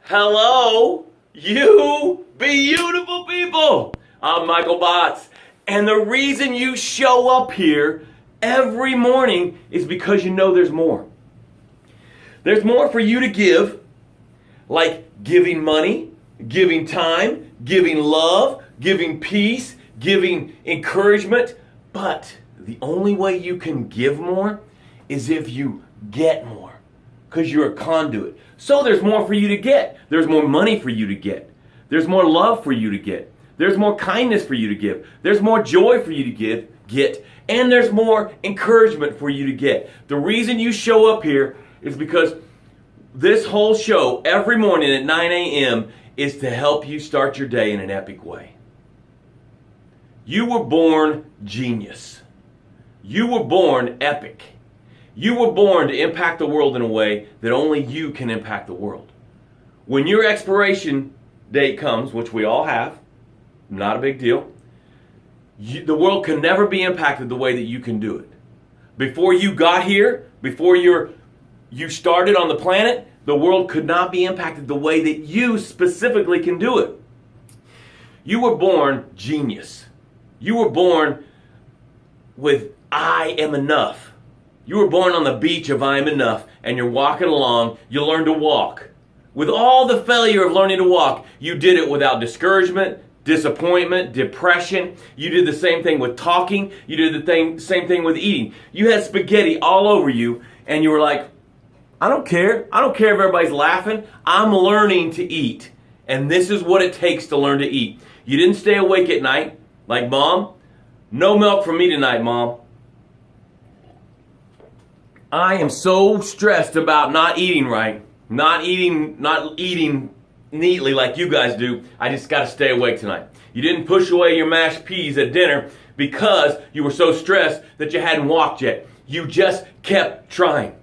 Hello, you beautiful people. I'm Michael Botts. And the reason you show up here every morning is because you know there's more. There's more for you to give, like giving money, giving time, giving love, giving peace, giving encouragement. But the only way you can give more is if you get more, because you're a conduit. So there's more for you to get. There's more money for you to get. There's more love for you to get. There's more kindness for you to give. There's more joy for you to get, and there's more encouragement for you to get. The reason you show up here is because this whole show every morning at 9 a.m. is to help you start your day in an epic way. You were born genius. You were born epic. You were born to impact the world in a way that only you can impact the world. When your expiration date comes, which we all have, not a big deal, the world can never be impacted the way that you can do it. Before you got here, before you started on the planet, the world could not be impacted the way that you specifically can do it. You were born genius. You were born with I am enough. You were born on the beach of I am enough, and you're walking along, you learn to walk. With all the failure of learning to walk, you did it without discouragement, disappointment, depression. You did the same thing with talking. You did the same thing with eating. You had spaghetti all over you, and you were like, I don't care. I don't care if everybody's laughing. I'm learning to eat. And this is what it takes to learn to eat. You didn't stay awake at night, like, Mom, no milk for me tonight, Mom. I am so stressed about not eating right, not eating neatly like you guys do. I just got to stay awake tonight. You didn't push away your mashed peas at dinner because you were so stressed that you hadn't walked yet. You just kept trying.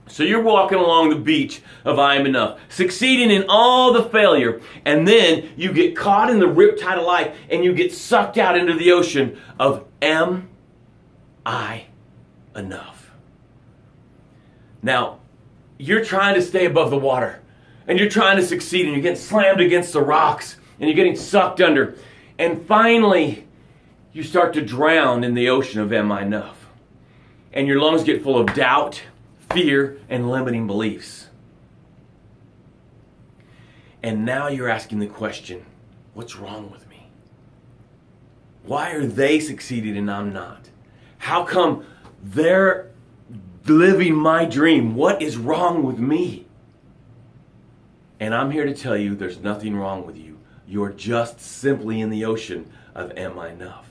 So you're walking along the beach of I am enough, succeeding in all the failure, and then you get caught in the riptide of life and you get sucked out into the ocean of am I enough? Now, you're trying to stay above the water, and you're trying to succeed, and you're getting slammed against the rocks, and you're getting sucked under, and finally, you start to drown in the ocean of am I enough? And your lungs get full of doubt, fear, and limiting beliefs. And now you're asking the question, what's wrong with me? Why are they succeeding and I'm not? How come they're living my dream? What is wrong with me? And I'm here to tell you there's nothing wrong with you. You're just simply in the ocean of am I enough?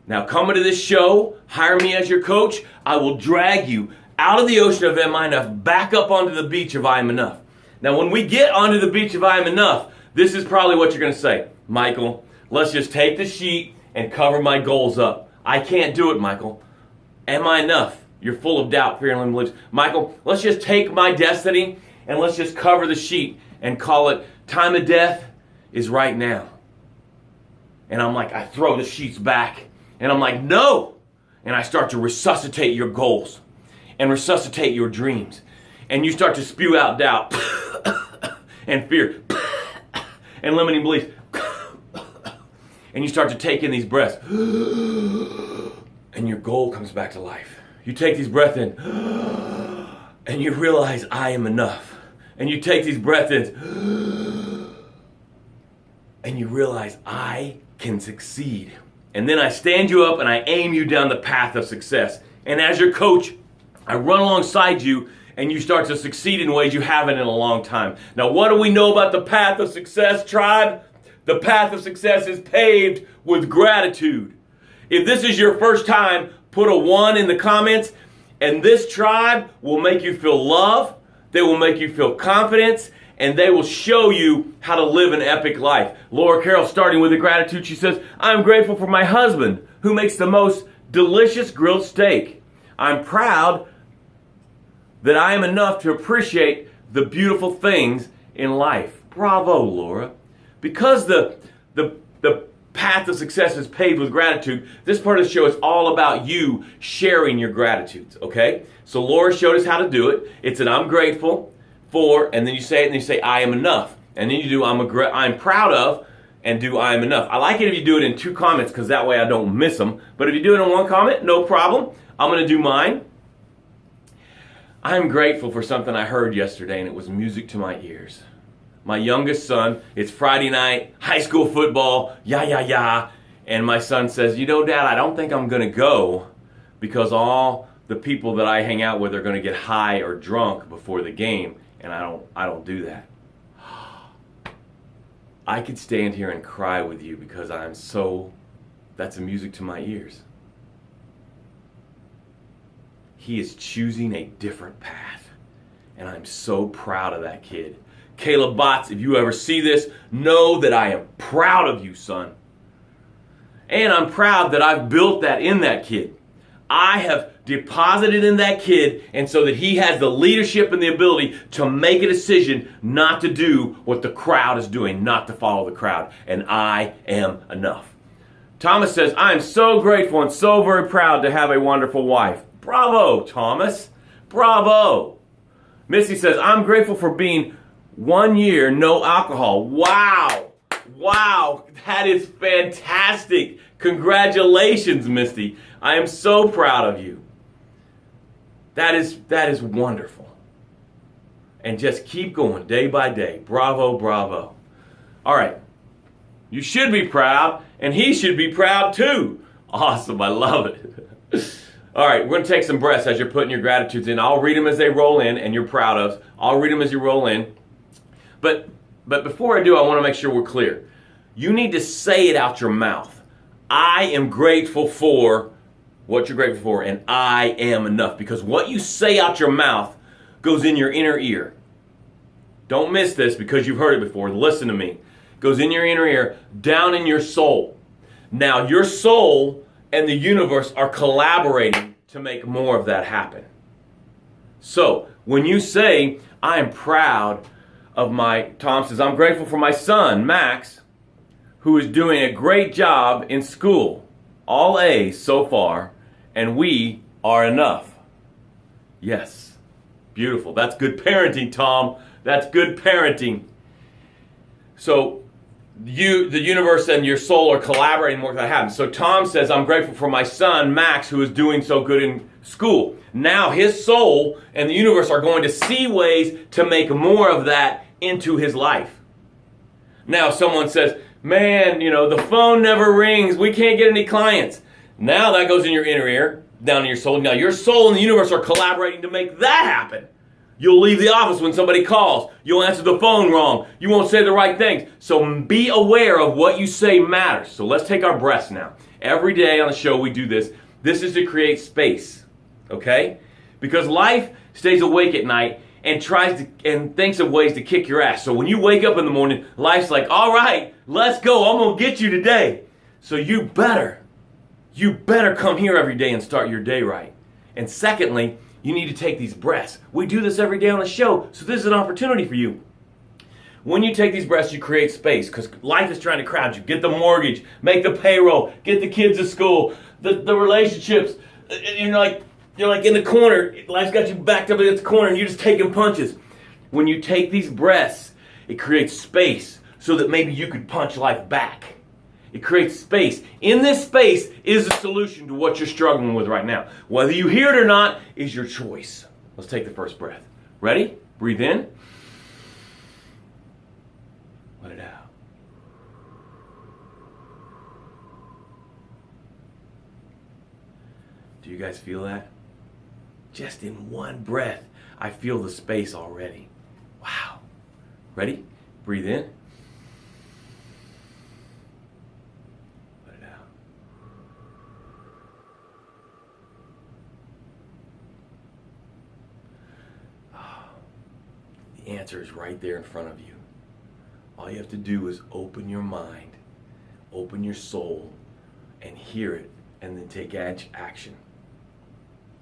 Now, coming to this show, hire me as your coach. I will drag you out of the ocean of am I enough, back up onto the beach of I am enough. Now, when we get onto the beach of I am enough, this is probably what you're going to say. Michael, let's just take the sheet and cover my goals up. I can't do it, Michael. Am I enough? You're full of doubt, fear, and limiting beliefs. Michael, let's just take my destiny and let's just cover the sheet and call it time of death is right now. And I'm like, I throw the sheets back and I'm like, no. And I start to resuscitate your goals and resuscitate your dreams. And you start to spew out doubt and fear and limiting beliefs. And you start to take in these breaths. And your goal comes back to life. You take these breaths in, and you realize I am enough. And you take these breaths in, and you realize I can succeed. And then I stand you up and I aim you down the path of success. And as your coach, I run alongside you, and you start to succeed in ways you haven't in a long time. Now, what do we know about the path of success, tribe? The path of success is paved with gratitude. If this is your first time, put a 1 in the comments, and this tribe will make you feel love, they will make you feel confidence, and they will show you how to live an epic life. Laura Carroll, starting with the gratitude, she says, I'm grateful for my husband, who makes the most delicious grilled steak. I'm proud that I am enough to appreciate the beautiful things in life. Bravo, Laura. Because the path of success is paved with gratitude, this part of the show is all about you sharing your gratitudes, okay? So Laura showed us how to do it. It's an I'm grateful for, and then you say it, and you say, I am enough. And then you do, I'm proud of, and do I am enough. I like it if you do it in 2 comments, because that way I don't miss them. But if you do it in 1 comment, no problem. I'm going to do mine. I'm grateful for something I heard yesterday, and it was music to my ears. My youngest son, it's Friday night, high school football, yeah. And my son says, Dad, I don't think I'm going to go because all the people that I hang out with are going to get high or drunk before the game, and I don't do that. I could stand here and cry with you because that's music to my ears. He is choosing a different path, and I'm so proud of that kid. Caleb Botts, if you ever see this, know that I am proud of you, son. And I'm proud that I've built that in that kid. I have deposited in that kid, and so that he has the leadership and the ability to make a decision not to do what the crowd is doing, not to follow the crowd. And I am enough. Thomas says, I am so grateful and so very proud to have a wonderful wife. Bravo, Thomas. Bravo. Missy says, I'm grateful for being 1 year no alcohol. Wow. That is fantastic. Congratulations, Misty. I am so proud of you. That is wonderful. And just keep going day by day. Bravo. All right. You should be proud, and he should be proud too. Awesome. I love it. All right, we're going to take some breaths as you're putting your gratitudes in. I'll read them as they roll in, and you're proud of. I'll read them as you roll in. But before I do, I want to make sure we're clear. You need to say it out your mouth. I am grateful for what you're grateful for, and I am enough. Because what you say out your mouth goes in your inner ear. Don't miss this because you've heard it before. Listen to me. Goes in your inner ear, down in your soul. Now, your soul and the universe are collaborating to make more of that happen. So, when you say, I am proud of Tom says, I'm grateful for my son, Max, who is doing a great job in school. All A's so far, and we are enough. Yes. Beautiful. That's good parenting, Tom. That's good parenting. So, the universe and your soul are collaborating more to that happen. So Tom says, I'm grateful for my son, Max, who is doing so good in school. Now his soul and the universe are going to see ways to make more of that into his life. Now someone says, man, the phone never rings. We can't get any clients. Now that goes in your inner ear, down in your soul. Now your soul and the universe are collaborating to make that happen. You'll leave the office when somebody calls. You'll answer the phone wrong. You won't say the right things. So be aware of what you say matters. So let's take our breaths now. Every day on the show we do this. This is to create space. Okay? Because life stays awake at night and thinks of ways to kick your ass. So when you wake up in the morning, life's like, all right, let's go. I'm going to get you today. So you better come here every day and start your day right. And secondly, you need to take these breaths. We do this every day on the show, so this is an opportunity for you. When you take these breaths, you create space because life is trying to crowd you. Get the mortgage, make the payroll, get the kids to school, the relationships. You're like in the corner. Life's got you backed up against the corner and you're just taking punches. When you take these breaths, it creates space so that maybe you could punch life back. It creates space. In this space is a solution to what you're struggling with right now. Whether you hear it or not is your choice. Let's take the first breath. Ready? Breathe in. Let it out. Do you guys feel that? Just in one breath, I feel the space already. Wow. Ready? Breathe in. The answer is right there in front of you. All you have to do is open your mind, open your soul, and hear it, and then take action.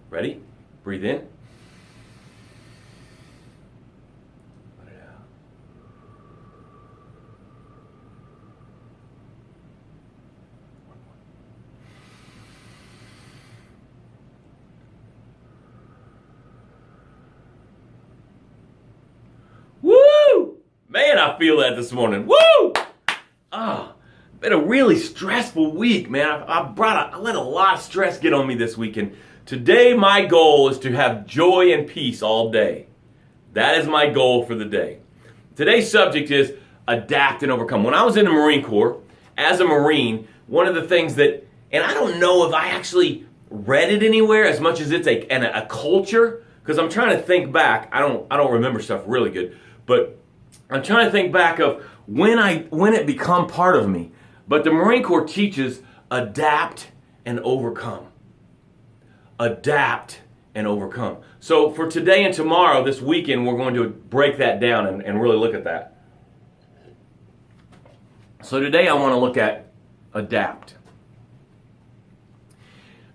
Ready? Breathe in. Let it out. Man, I feel that this morning. Woo! Been a really stressful week, man. I let a lot of stress get on me this weekend. Today, my goal is to have joy and peace all day. That is my goal for the day. Today's subject is adapt and overcome. When I was in the Marine Corps, as a Marine, one of the things that, and I don't know if I actually read it anywhere as much as it's a culture, because I'm trying to think back. I don't remember stuff really good, but I'm trying to think back of when it become part of me. But the Marine Corps teaches adapt and overcome. Adapt and overcome. So for today and tomorrow, this weekend, we're going to break that down and really look at that. So today I want to look at adapt.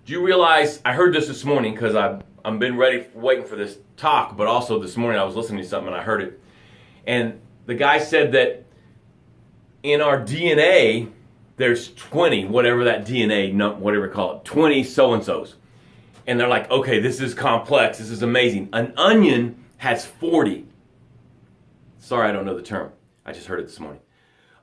Do you realize, I heard this morning because I've been waiting for this talk, but also this morning I was listening to something and I heard it. And the guy said that in our DNA, there's 20, whatever that DNA, whatever you call it, 20 so-and-sos. And they're like, okay, this is complex, this is amazing. An onion has 40. Sorry, I don't know the term. I just heard it this morning.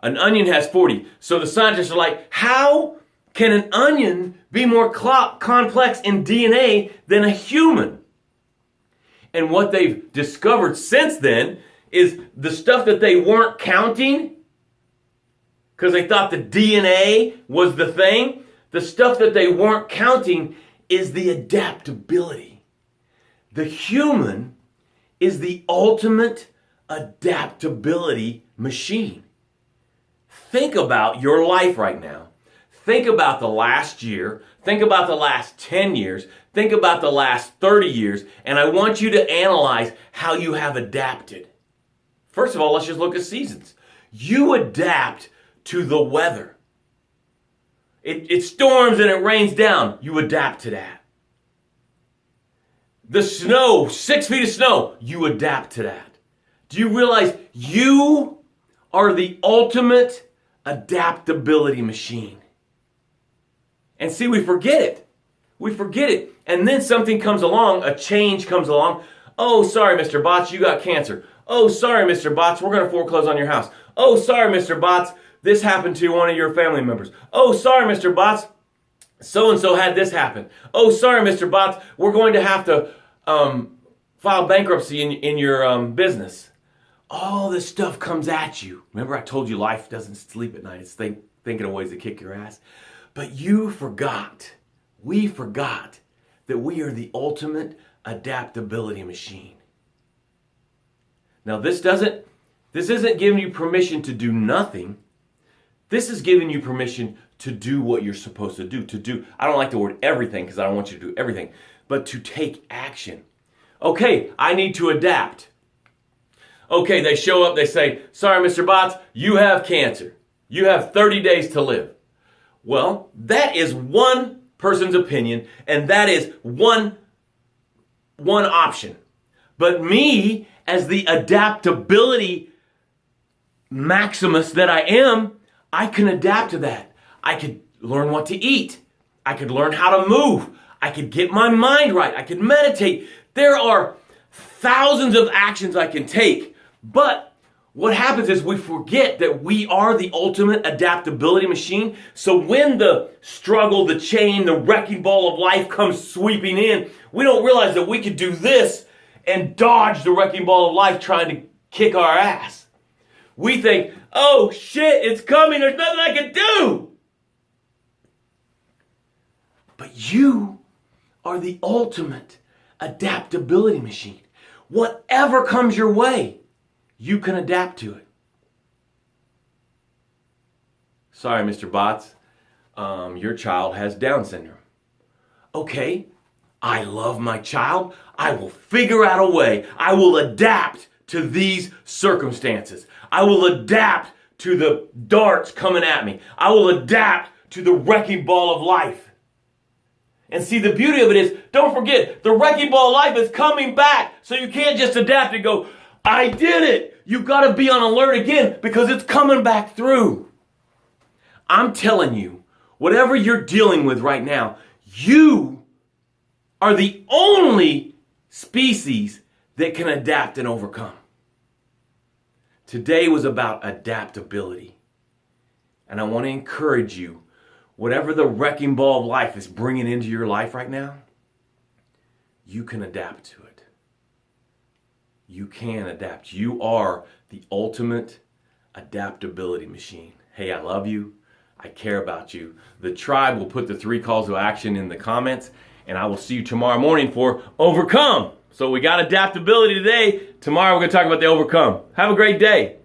An onion has 40. So the scientists are like, how can an onion be more complex in DNA than a human? And what they've discovered since then is the stuff that they weren't counting, because they thought the DNA was the thing, the stuff that they weren't counting is the adaptability. The human is the ultimate adaptability machine. Think about your life right now. Think about the last year. Think about the last 10 years. Think about the last 30 years. And I want you to analyze how you have adapted. First of all, let's just look at seasons. You adapt to the weather. It storms and it rains down. You adapt to that. The snow, 6 feet of snow, you adapt to that. Do you realize you are the ultimate adaptability machine? And see, we forget it. We forget it. And then something comes along, a change comes along. Oh, sorry, Mr. Botts, you got cancer. Oh, sorry, Mr. Botts, we're going to foreclose on your house. Oh, sorry, Mr. Botts, this happened to one of your family members. Oh, sorry, Mr. Botts, so-and-so had this happen. Oh, sorry, Mr. Botts, we're going to have to file bankruptcy in your business. All this stuff comes at you. Remember I told you life doesn't sleep at night. It's thinking of ways to kick your ass. But we forgot that we are the ultimate adaptability machine. Now this isn't giving you permission to do nothing. This is giving you permission to do what you're supposed to do. I don't like the word everything because I don't want you to do everything, but to take action. Okay, I need to adapt. Okay, they show up, they say, sorry, Mr. Botts, you have cancer. You have 30 days to live. Well, that is one person's opinion, and that is one option. But me, as the adaptability maximus that I am, I can adapt to that. I could learn what to eat. I could learn how to move. I could get my mind right. I could meditate. There are thousands of actions I can take. But what happens is we forget that we are the ultimate adaptability machine. So when the struggle, the chain, the wrecking ball of life comes sweeping in, we don't realize that we could do this and dodge the wrecking ball of life trying to kick our ass. We think, oh shit, it's coming, there's nothing I can do. But you are the ultimate adaptability machine. Whatever comes your way, you can adapt to it. Sorry, Mr. Botts, your child has Down syndrome. Okay, I love my child. I will figure out a way. I will adapt to these circumstances. I will adapt to the darts coming at me. I will adapt to the wrecking ball of life. And see, the beauty of it is, don't forget, the wrecking ball of life is coming back. So you can't just adapt and go, I did it. You've got to be on alert again because it's coming back through. I'm telling you, whatever you're dealing with right now, you are the only species that can adapt and overcome. Today was about adaptability. And I want to encourage you, whatever the wrecking ball of life is bringing into your life right now, you can adapt to it. You can adapt. You are the ultimate adaptability machine. Hey, I love you. I care about you. The tribe will put the 3 calls to action in the comments, and I will see you tomorrow morning for Overcome. So we got adaptability today. Tomorrow we're going to talk about the overcome. Have a great day.